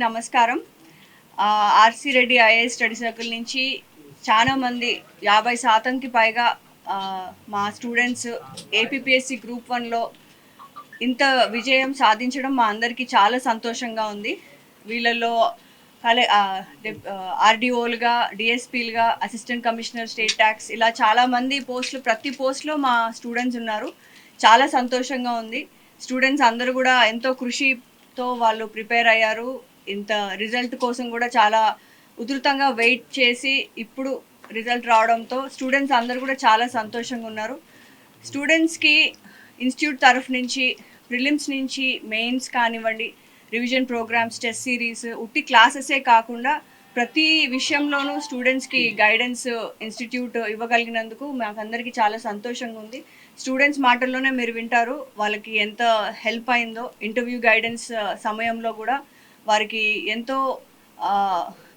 నమస్కారం. RC Reddy IAS study circle నుంచి చాలా మంది 50%కి పైగా మా స్టూడెంట్స్ ఏపీపీఎస్సి గ్రూప్ 1లో ఇంత విజయం సాధించడం మా అందరికీ చాలా సంతోషంగా ఉంది. వీళ్ళల్లో ఆర్డీఓలుగా, డిఎస్పీలుగా, అసిస్టెంట్ కమిషనర్ స్టేట్ ట్యాక్స్ ఇలా చాలామంది పోస్టులు, ప్రతి పోస్ట్లో మా స్టూడెంట్స్ ఉన్నారు. చాలా సంతోషంగా ఉంది. స్టూడెంట్స్ అందరూ కూడా ఎంతో కృషితో వాళ్ళు ప్రిపేర్ అయ్యారు. ఇంత రిజల్ట్ కోసం కూడా చాలా ఉధృతంగా వెయిట్ చేసి ఇప్పుడు రిజల్ట్ రావడంతో స్టూడెంట్స్ అందరూ కూడా చాలా సంతోషంగా ఉన్నారు. స్టూడెంట్స్కి ఇన్స్టిట్యూట్ తరఫు నుంచి ప్రిలిమ్స్ నుంచి మెయిన్స్ కానివ్వండి, రివిజన్ ప్రోగ్రామ్స్, టెస్ట్ సిరీస్, ఉట్టి క్లాసెసే కాకుండా ప్రతి విషయంలోనూ స్టూడెంట్స్కి గైడెన్స్ ఇన్స్టిట్యూట్ ఇవ్వగలిగినందుకు మాకందరికీ చాలా సంతోషంగా ఉంది. స్టూడెంట్స్ మాటల్లోనే మీరు వింటారు వాళ్ళకి ఎంత హెల్ప్ అయిందో. ఇంటర్వ్యూ గైడెన్స్ సమయంలో కూడా వారికి ఎంతో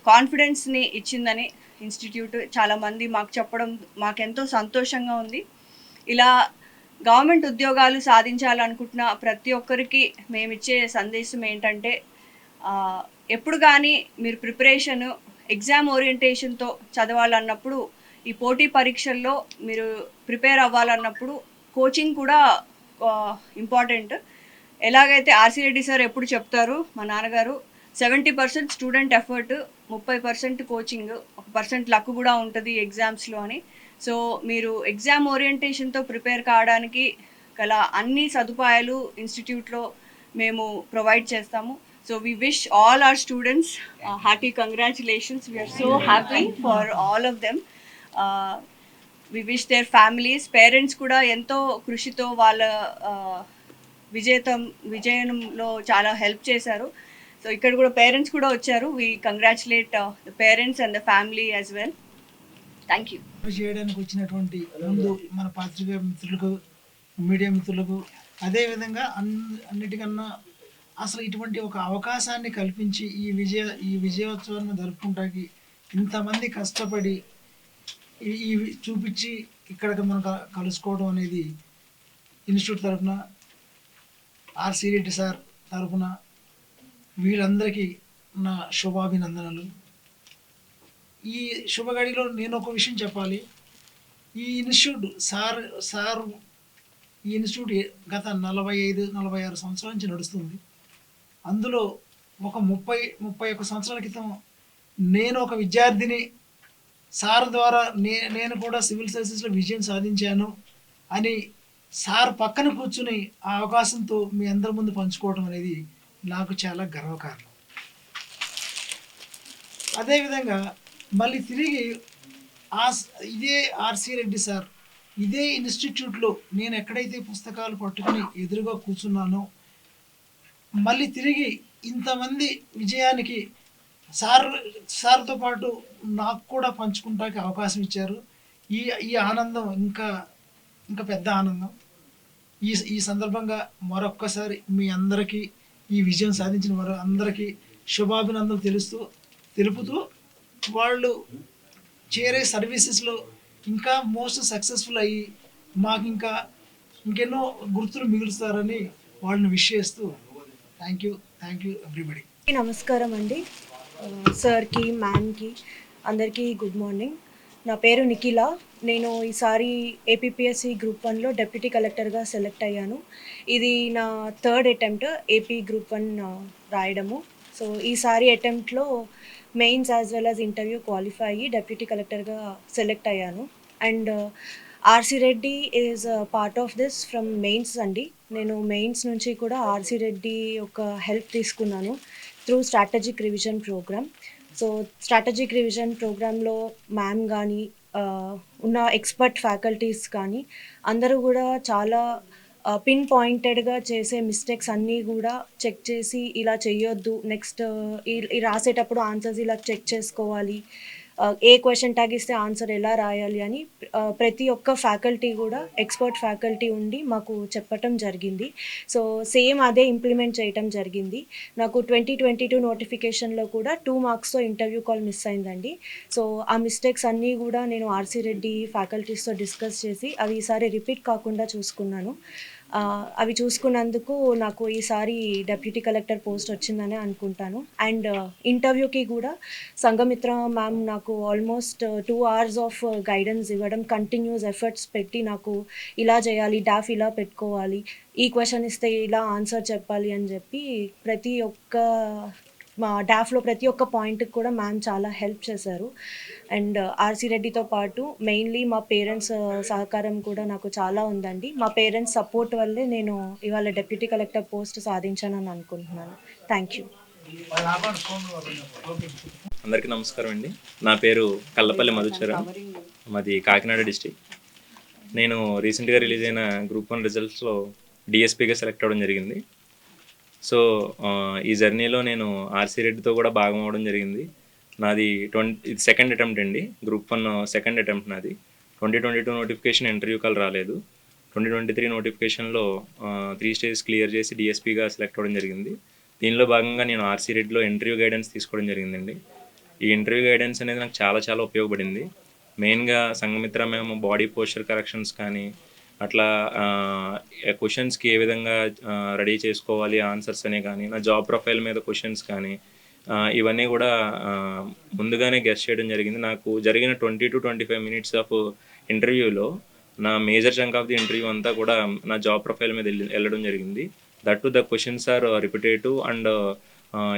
కాన్ఫిడెన్స్ని ఇచ్చిందని ఇన్స్టిట్యూట్ చాలామంది మాకు చెప్పడం మాకెంతో సంతోషంగా ఉంది. ఇలా గవర్నమెంట్ ఉద్యోగాలు సాధించాలనుకుంటున్న ప్రతి ఒక్కరికి మేమిచ్చే సందేశం ఏంటంటే, ఎప్పుడు కానీ మీరు ప్రిపరేషన్ ఎగ్జామ్ ఓరియంటేషన్తో చదవాలన్నప్పుడు, ఈ పోటీ పరీక్షల్లో మీరు ప్రిపేర్ అవ్వాలన్నప్పుడు కోచింగ్ కూడా ఇంపార్టెంట్. ఎలాగైతే ఆర్సి రెడ్డి సార్ ఎప్పుడు చెప్తారు, మా నాన్నగారు 70% స్టూడెంట్ ఎఫర్ట్, 30% కోచింగ్, 1% లక్ కూడా ఉంటుంది ఎగ్జామ్స్లో అని. సో మీరు ఎగ్జామ్ ఓరియంటేషన్తో ప్రిపేర్ కావడానికి గల అన్ని సదుపాయాలు ఇన్స్టిట్యూట్లో మేము ప్రొవైడ్ చేస్తాము. So we wish all our students hearty congratulations. We are so happy for all of them. We wish their families, parents కూడా ఎంతో కృషితో వాళ్ళ విజయంలో చాలా హెల్ప్ చేశారు. సో ఇక్కడ కూడా పేరెంట్స్ కూడా వచ్చారు. we congratulate the parents and the family as well. Thank you. చేయడానికి వచ్చినటువంటి ముందు మన పాత్రికేయ మిత్రులకు, మీడియా మిత్రులకు, అదేవిధంగా అన్నిటికన్నా అసలు ఇటువంటి ఒక అవకాశాన్ని కల్పించి ఈ విజయోత్సవాన్ని జరుపుకుంటానికి ఇంతమంది కష్టపడి చూపించి ఇక్కడ మనం కలుసుకోవడం అనేది ఇన్స్టిట్యూట్ తరఫున, ఆర్సి రెడ్డి సార్ తరఫున వీళ్ళందరికీ నా శుభాభినందనలు. ఈ శుభగడిలో నేను ఒక విషయం చెప్పాలి. ఈ ఇన్స్టిట్యూట్ ఈ ఇన్స్టిట్యూట్ గత 45-46 సంవత్సరాల నుంచి నడుస్తుంది. అందులో ఒక 30-31 సంవత్సరాల క్రితం నేను ఒక విద్యార్థిని, సార్ ద్వారా నేను కూడా సివిల్ సర్వీసెస్లో విజయం సాధించాను అని సార్ పక్కన కూర్చుని ఆ అవకాశంతో మీ అందరి ముందు పంచుకోవడం అనేది నాకు చాలా గర్వకారణం. అదేవిధంగా మళ్ళీ తిరిగి ఇదే ఆర్సి రెడ్డి సార్ ఇదే ఇన్స్టిట్యూట్లో నేను ఎక్కడైతే పుస్తకాలు పట్టుకుని ఎదురుగా కూర్చున్నానో మళ్ళీ తిరిగి ఇంతమంది విజయానికి సార్తో పాటు నాకు కూడా పంచుకుంటానికి అవకాశం ఇచ్చారు. ఈ ఆనందం ఇంకా పెద్ద ఆనందం. ఈ సందర్భంగా మరొక్కసారి మీ అందరికీ ఈ విజయం సాధించిన అందరికీ శుభాభినందనలు తెలుపుతూ వాళ్ళు చేరే సర్వీసెస్లో ఇంకా మోస్ట్ సక్సెస్ఫుల్ అయ్యి మాకు ఇంకెన్నో గుర్తులు మిగులుస్తారని వాళ్ళని విష్ చేస్తూ థ్యాంక్ యూ ఎవ్రీబడి. నమస్కారం అండి. సార్కి, మ్యామ్కి అందరికీ గుడ్ మార్నింగ్. నా పేరు నిఖిల. నేను ఈసారి ఏపీపీఎస్సి గ్రూప్ 1లో డెప్యూటీ కలెక్టర్గా సెలెక్ట్ అయ్యాను. ఇది నా 3rd అటెంప్ట్ ఏపీ గ్రూప్ 1 రాయడము. సో ఈసారి అటెంప్ట్లో mains as well as interview qualify అయ్యి డెప్యూటీ కలెక్టర్గా సెలెక్ట్ అయ్యాను. And RC Reddy is part of this from mains అండి. నేను మెయిన్స్ నుంచి కూడా ఆర్సి రెడ్డి ఒక హెల్ప్ తీసుకున్నాను through strategic revision programme. So strategic revision ప్రోగ్రాంలో మ్యామ్ కానీ ఉన్న ఎక్స్పర్ట్ ఫ్యాకల్టీస్ కానీ అందరూ కూడా చాలా పిన్ పాయింటెడ్గా చేసే మిస్టేక్స్ అన్నీ కూడా చెక్ చేసి ఇలా చేయొద్దు, నెక్స్ట్ ఈ రాసేటప్పుడు ఆన్సర్స్ ఇలా చెక్ చేసుకోవాలి, ఏ క్వశ్చన్ ట్యాగ్ ఇస్తే ఆన్సర్ ఎలా రాయాలి అని ప్రతి ఒక్క ఫ్యాకల్టీ కూడా ఎక్స్పర్ట్ ఫ్యాకల్టీ ఉండి మాకు చెప్పటం జరిగింది. సో సేమ్ అదే ఇంప్లిమెంట్ చేయటం జరిగింది. నాకు 2022 నోటిఫికేషన్లో కూడా 2 మార్క్స్తో ఇంటర్వ్యూ కాల్ మిస్ అయిందండి. సో ఆ మిస్టేక్స్ అన్నీ కూడా నేను ఆర్సి రెడ్డి ఫ్యాకల్టీస్తో డిస్కస్ చేసి అవి ఈసారి రిపీట్ కాకుండా చూసుకున్నాను. అవి చూసుకున్నందుకు నాకు ఈసారి డెప్యూటీ కలెక్టర్ పోస్ట్ వచ్చిందని అనుకుంటాను. అండ్ ఇంటర్వ్యూకి కూడా సంఘమిత్ర మ్యామ్ నాకు ఆల్మోస్ట్ 2 hours ఆఫ్ గైడెన్స్ ఇవ్వడం, కంటిన్యూస్ ఎఫర్ట్స్ పెట్టి నాకు ఇలా చేయాలి, డాఫ్ ఇలా పెట్టుకోవాలి, ఈ క్వశ్చన్ ఇస్తే ఇలా ఆన్సర్ చెప్పాలి అని చెప్పి ప్రతి ఒక్క మా డాఫ్లో ప్రతి ఒక్క పాయింట్కి కూడా మ్యామ్ చాలా హెల్ప్ చేశారు. అండ్ ఆర్సి రెడ్డితో పాటు మెయిన్లీ మా పేరెంట్స్ సహకారం కూడా నాకు చాలా ఉందండి. మా పేరెంట్స్ సపోర్ట్ వల్లే నేను ఇవాళ డెప్యూటీ కలెక్టర్ పోస్ట్ సాధించానని అనుకుంటున్నాను. Thank you. అందరికీ నమస్కారం అండి. నా పేరు కల్లపల్లి మధుచర, మాది కాకినాడ డిస్టిక్. నేను రీసెంట్గా రిలీజ్ అయిన గ్రూప్ 1 రిజల్ట్స్లో డిఎస్పీగా సెలెక్ట్ అవ్వడం జరిగింది. సో ఈ జర్నీలో నేను ఆర్సీ రెడ్డితో కూడా భాగం అవ్వడం జరిగింది. నాది ఇది సెకండ్ అటెంప్ట్ అండి. గ్రూప్ 1 సెకండ్ అటెంప్ట్ నాది. 2022 నోటిఫికేషన్ ఇంటర్వ్యూ కాల్ రాలేదు. 2023 నోటిఫికేషన్లో 3 స్టేజెస్ క్లియర్ చేసి డిఎస్పీగా సెలెక్ట్ అవ్వడం జరిగింది. దీనిలో భాగంగా నేను ఆర్సీ రెడ్డిలో ఇంటర్వ్యూ గైడెన్స్ తీసుకోవడం జరిగిందండి. ఈ ఇంటర్వ్యూ గైడెన్స్ అనేది నాకు చాలా చాలా ఉపయోగపడింది. మెయిన్గా సంఘమిత్ర మేము బాడీ పోస్చర్ కరెక్షన్స్ కానీ, అట్లా క్వశ్చన్స్కి ఏ విధంగా రెడీ చేసుకోవాలి ఆన్సర్స్ అనే కానీ, నా జాబ్ ప్రొఫైల్ మీద క్వశ్చన్స్ కానీ, ఇవన్నీ కూడా ముందుగానే గెస్ చేయడం జరిగింది. నాకు జరిగిన 20 to 25 minutes ఆఫ్ ఇంటర్వ్యూలో నా major chunk of the interview అంతా కూడా నా జాబ్ ప్రొఫైల్ మీద వెళ్ళడం జరిగింది. That to the questions are repetitive and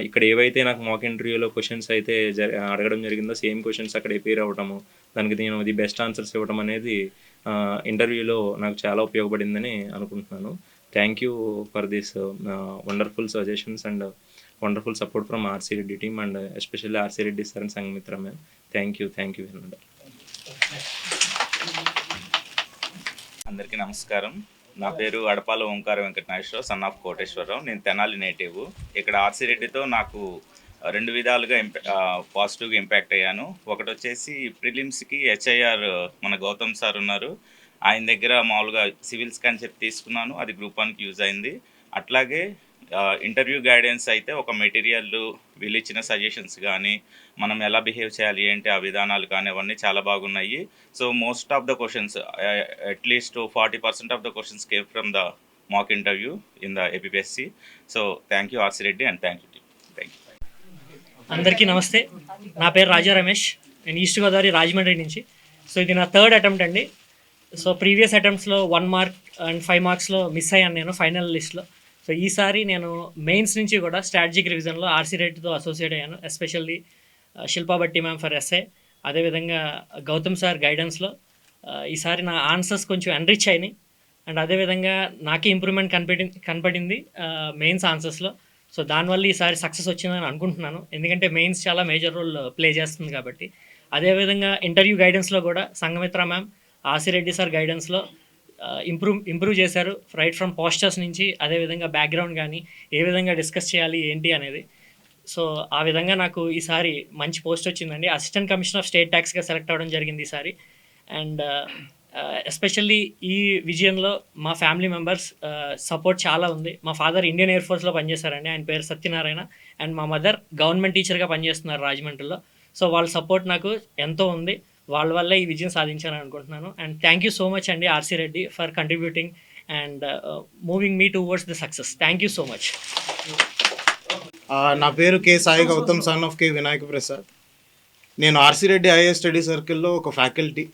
ఇక్కడ ఏవైతే నాకు మాక్ ఇంటర్వ్యూలో క్వశ్చన్స్ అయితే అడగడం జరిగిందో సేమ్ క్వశ్చన్స్ అక్కడ ఎపీర్ అవ్వటము, దానికి నేను ది బెస్ట్ ఆన్సర్స్ ఇవ్వడం అనేది ఇంటర్వ్యూలో నాకు చాలా ఉపయోగపడిందని అనుకుంటున్నాను. Thank you for this wonderful suggestions and wonderful support from RC Reddy team and especially RC Reddy sir and Sanghamitra ma'am. Thank you very much. అందరికీ నమస్కారం. నా పేరు అడపాల ఓంకార వెంకటనాగేశ్వరరావు, సన్ ఆఫ్ కోటేశ్వరరావు. నేను తెనాలి నేటివ్. ఇక్కడ ఆర్సీ రెడ్డితో నాకు 2 విధాలుగా పాజిటివ్గా ఇంపాక్ట్ అయ్యాను. ఒకటి వచ్చేసి ప్రిలిమ్స్కి హెచ్ఐఆర్ మన గౌతమ్ సార్ ఉన్నారు, ఆయన దగ్గర మామూలుగా సివిల్స్ అని చెప్పి తీసుకున్నాను, అది గ్రూప్ 1కి యూజ్ అయింది. అట్లాగే ఇంటర్వ్యూ గైడెన్స్ అయితే ఒక మెటీరియల్ వీళ్ళు ఇచ్చిన సజెషన్స్ కానీ, మనం ఎలా బిహేవ్ చేయాలి ఏంటి ఆ విధానాలు కానీ అవన్నీ చాలా బాగున్నాయి. So most of the questions, at least 40% of the questions came from the mock interview in the APSC. So thank you RC Reddy and thank you team. Thank you. అందరికీ నమస్తే. నా పేరు రాజా రమేష్. నేను ఈస్ట్ గోదావరి రాజమండ్రి నుంచి. సో ఇది నా 3rd అటెంప్ట్ అండి. So previous అటెంప్ట్స్లో 1 mark అండ్ 5 marksలో మిస్ అయ్యాను నేను ఫైనల్ లిస్ట్లో. సో ఈసారి నేను మెయిన్స్ నుంచి కూడా స్ట్రాటజిక్ రివిజన్లో ఆర్సీ రెడ్డితో అసోసియేట్ అయ్యాను. Especially Shilpa Bhatti ma'am for essay, అదేవిధంగా గౌతమ్ సార్ గైడెన్స్లో ఈసారి నా ఆన్సర్స్ కొంచెం ఎన్రిచ్ అయినాయి. అండ్ అదేవిధంగా నాకే ఇంప్రూవ్మెంట్ కనపడింది మెయిన్స్ ఆన్సర్స్లో. సో దానివల్ల ఈసారి సక్సెస్ వచ్చిందని అనుకుంటున్నాను, ఎందుకంటే మెయిన్స్ చాలా మేజర్ రోల్ ప్లే చేస్తుంది కాబట్టి. అదేవిధంగా ఇంటర్వ్యూ గైడెన్స్లో కూడా Sanghamitra ma'am, RC Reddy sir గైడెన్స్లో ఇంప్రూవ్ చేశారు. రైట్ ఫ్రమ్ పోస్టర్స్ నుంచి, అదేవిధంగా బ్యాక్గ్రౌండ్ కానీ ఏ విధంగా డిస్కస్ చేయాలి ఏంటి అనేది. సో ఆ విధంగా నాకు ఈసారి మంచి పోస్ట్ వచ్చిందండి. అసిస్టెంట్ కమిషనర్ ఆఫ్ స్టేట్ ట్యాక్స్గా సెలెక్ట్ అవ్వడం జరిగింది ఈసారి. అండ్ ఎస్పెషల్లీ ఈ విజయంలో మా ఫ్యామిలీ మెంబర్స్ సపోర్ట్ చాలా ఉంది. మా ఫాదర్ ఇండియన్ ఎయిర్ ఫోర్స్లో పనిచేస్తారండి, ఆయన పేరు సత్యనారాయణ. అండ్ మా మదర్ గవర్నమెంట్ టీచర్గా పనిచేస్తున్నారు రాజమండ్రిలో. సో వాళ్ళ సపోర్ట్ నాకు ఎంతో ఉంది, వాళ్ళ వల్ల ఈ విజయం సాధించాలని అనుకుంటున్నాను. And thank you so much అండి RC Reddy for contributing and moving me towards the success. Thank you so much. నా పేరు K Sai Gautam, son of K Vinayaka Prasad. నేను ఆర్సీ రెడ్డి ఐఏఎస్ స్టడీ సర్కిల్లో ఒక faculty.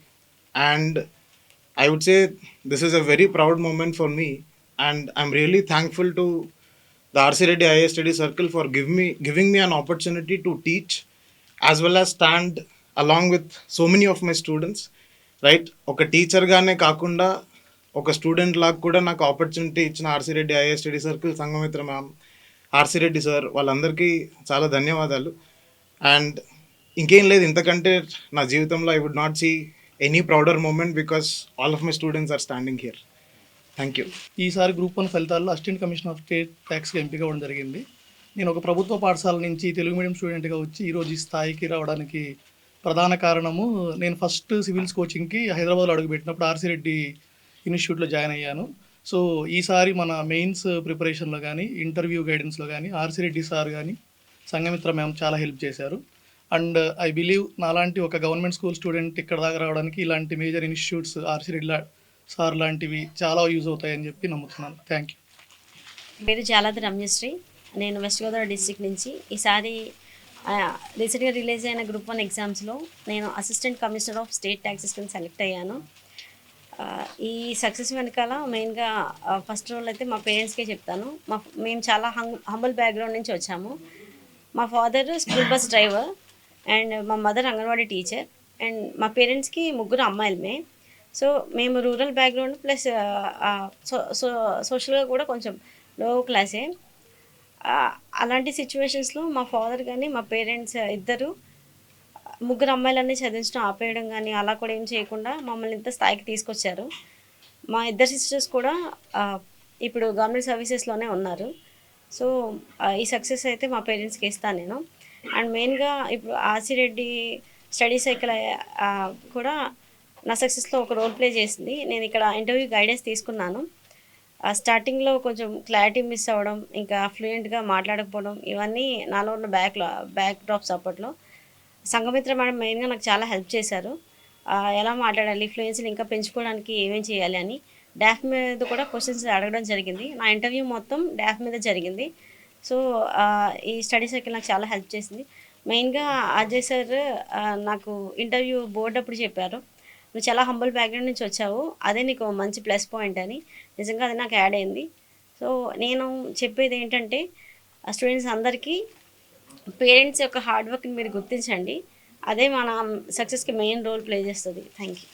And I would say this is a very proud moment for me, and I'm really thankful to the RC Reddy IAS Study Circle for giving me an opportunity to teach as well as stand along with so many of my students, right? Oka teacher gaane kaakunda oka student laga kuda naaku opportunity ichina RC Reddy IAS Study Circle, Sangamitra ma'am, RC Reddy sir, వాళ్ళందరికీ చాలా ధన్యవాదాలు. And ఇంకేం లేదు, ఇంతకంటే నా జీవితంలో I would not see any prouder moment because all of my students are standing here. Thank you. ఈసారి group 1 ఫలితాల్లో అసిస్టెంట్ కమిషనర్ ఆఫ్ స్టేట్ ట్యాక్స్గా ఎంపిక అవ్వడం జరిగింది. నేను ఒక ప్రభుత్వ పాఠశాల నుంచి తెలుగు మీడియం స్టూడెంట్గా వచ్చి ఈరోజు ఈ స్థాయికి రావడానికి ప్రధాన కారణము, నేను ఫస్ట్ సివిల్స్ కోచింగ్కి హైదరాబాద్లో అడుగుపెట్టినప్పుడు ఆర్సీ రెడ్డి ఇన్స్టిట్యూట్లో జాయిన్ అయ్యాను. సో ఈసారి మన మెయిన్స్ ప్రిపరేషన్లో కానీ, ఇంటర్వ్యూ గైడెన్స్లో కానీ ఆర్సీ రెడ్డి సార్ కానీ, సంఘమిత్ర మ్యామ్ చాలా హెల్ప్ చేశారు. అండ్ ఐ బిలీవ్ నాలాంటి ఒక గవర్నమెంట్ స్కూల్ స్టూడెంట్ ఇక్కడ దాకా రావడానికి ఇలాంటి మేజర్ ఇన్స్టిట్యూట్స్ ఆర్సీ రెడ్డిలా సార్ లాంటివి చాలా యూజ్ అవుతాయని చెప్పి నమ్ముతున్నాను. Thank you. పేరు జాలాది రమ్యశ్రీ. నేను వెస్ట్ గోదావరి డిస్ట్రిక్ట్ నుంచి. ఈసారి రీసెంట్గా రిలీజ్ అయిన గ్రూప్ 1 ఎగ్జామ్స్లో నేను assistant commissioner of state taxes కింద సెలెక్ట్ అయ్యాను. ఈ సక్సెస్ వెనకాల మెయిన్గా ఫస్ట్ రోల్ అయితే మా పేరెంట్స్కే చెప్తాను. మేము చాలా హంబల్ బ్యాక్గ్రౌండ్ నుంచి వచ్చాము. మా father school bus driver and మా మదర్ అంగన్వాడీ టీచర్ అండ్ మా పేరెంట్స్కి 3 అమ్మాయిలమే. సో మేము రూరల్ బ్యాక్గ్రౌండ్ ప్లస్ సోషల్గా కూడా కొంచెం లో క్లాసే. అలాంటి సిచ్యువేషన్స్లో మా ఫాదర్ కానీ మా పేరెంట్స్ ఇద్దరు 3 అమ్మాయిలన్నీ చదివించడం ఆపేయడం కానీ అలా కూడా ఏం చేయకుండా మమ్మల్ని ఇంత స్థాయికి తీసుకొచ్చారు. మా ఇద్దరు సిస్టర్స్ కూడా ఇప్పుడు గవర్నమెంట్ సర్వీసెస్లోనే ఉన్నారు. సో ఈ సక్సెస్ అయితే మా పేరెంట్స్కి ఇస్తాను నేను. అండ్ మెయిన్గా ఇప్పుడు ఆర్సీ రెడ్డి స్టడీ సైకిల్ కూడా నా సక్సెస్లో ఒక రోల్ ప్లే చేసింది. నేను ఇక్కడ ఇంటర్వ్యూ గైడెన్స్ తీసుకున్నాను. స్టార్టింగ్లో కొంచెం క్లారిటీ మిస్ అవ్వడం, ఇంకా ఫ్లూయెంట్గా మాట్లాడకపోవడం, ఇవన్నీ నాలో ఉన్న బ్యాక్ డ్రాప్స్ అప్పట్లో. సంఘమిత్ర మేడం మెయిన్గా నాకు చాలా హెల్ప్ చేశారు. ఎలా మాట్లాడాలి, ఫ్లూయెన్సీని ఇంకా పెంచుకోవడానికి ఏమేం చేయాలి అని డాఫ్ మీద కూడా క్వశ్చన్స్ అడగడం జరిగింది. నా ఇంటర్వ్యూ మొత్తం డాఫ్ మీద జరిగింది. సో ఈ స్టడీ సైకిల్ నాకు చాలా హెల్ప్ చేసింది. మెయిన్గా అజయ్ సార్ నాకు ఇంటర్వ్యూ బోర్డు అప్పుడు చెప్పారు, నువ్వు చాలా హంబల్ బ్యాక్గ్రౌండ్ నుంచి వచ్చావు, అదే నీకు మంచి ప్లస్ పాయింట్ అని. నిజంగా అది నాకు యాడ్ అయింది. సో నేను చెప్పేది ఏంటంటే స్టూడెంట్స్ అందరికీ పేరెంట్స్ యొక్క హార్డ్ వర్క్ని మీరు గుర్తించండి. అదే మన సక్సెస్కి మెయిన్ రోల్ ప్లే చేస్తుంది. Thank you.